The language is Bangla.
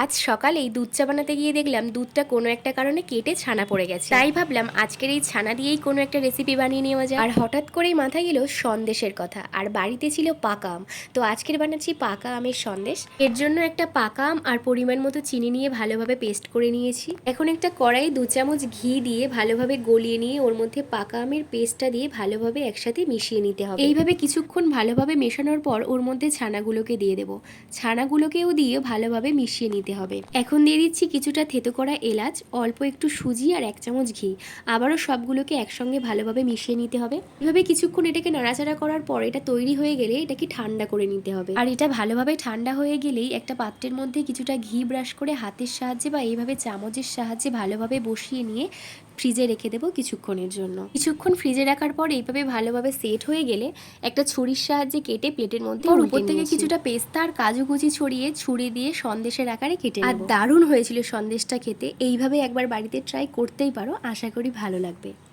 আজ সকালেই দুধ চা বানাতে গিয়ে দেখলাম দুধটা কোনো একটা কারণে কেটে ছানা পড়ে গেছে। তাই ভাবলাম আজকের এই ছানা দিয়েই কোনো একটা রেসিপি বানিয়ে নেওয়া যায়। আর হঠাৎ করেই মাথায় গেল সন্দেশের কথা, আর বাড়িতে ছিল পাকা আম। তো আজকের বানাচ্ছি পাকা আমের সন্দেশ। এর জন্য একটা পাকা আম আর পরিমাণ মতো চিনি নিয়ে ভালোভাবে পেস্ট করে নিয়েছি। এখন একটা কড়াই 2 চামচ ঘি দিয়ে ভালোভাবে গলিয়ে নিয়ে ওর মধ্যে পাকা আমের পেস্টটা দিয়ে ভালোভাবে একসাথে মিশিয়ে নিতে হবে। এইভাবে কিছুক্ষণ ভালোভাবে মেশানোর পর ওর মধ্যে ছানাগুলোকে দিয়ে দেবো। ছানাগুলোকেও দিয়ে ভালোভাবে মিশিয়ে নিতে হবে। এখন দিয়ে দিচ্ছি কিছুটা থেতো করা এলাচ, অল্প একটু সুজি আর 1 চামচ ঘি। আবারও সবগুলোকে একসঙ্গে ভালোভাবে মিশিয়ে নিতে হবে। এভাবে কিছুক্ষণ এটাকে নাড়াচাড়া করার পর এটা তৈরি হয়ে গেলে এটাকে ঠান্ডা করে নিতে হবে। আর এটা ভালোভাবে ঠান্ডা হয়ে গেলেই একটা পাত্রের মধ্যে কিছুটা ঘি ব্রাশ করে হাতের সাহায্যে বা এইভাবে চামচের সাহায্যে ভালোভাবে বসিয়ে নিয়ে ফ্রিজে রেখে দেবো কিছুক্ষণের জন্য। কিছুক্ষণ ফ্রিজে রাখার পর এইভাবে ভালোভাবে সেট হয়ে গেলে একটা ছুরির সাহায্যে কেটে প্লেটের মধ্যে উপর থেকে কিছুটা পেস্তা আর কাজু কুচি ছড়িয়ে ছুরি দিয়ে সন্দেশের আকারে কেটে নেব। আর দারুণ হয়েছিল সন্দেশটা খেতে। এইভাবে একবার বাড়িতে ট্রাই করতেই পারো, আশা করি ভালো লাগবে।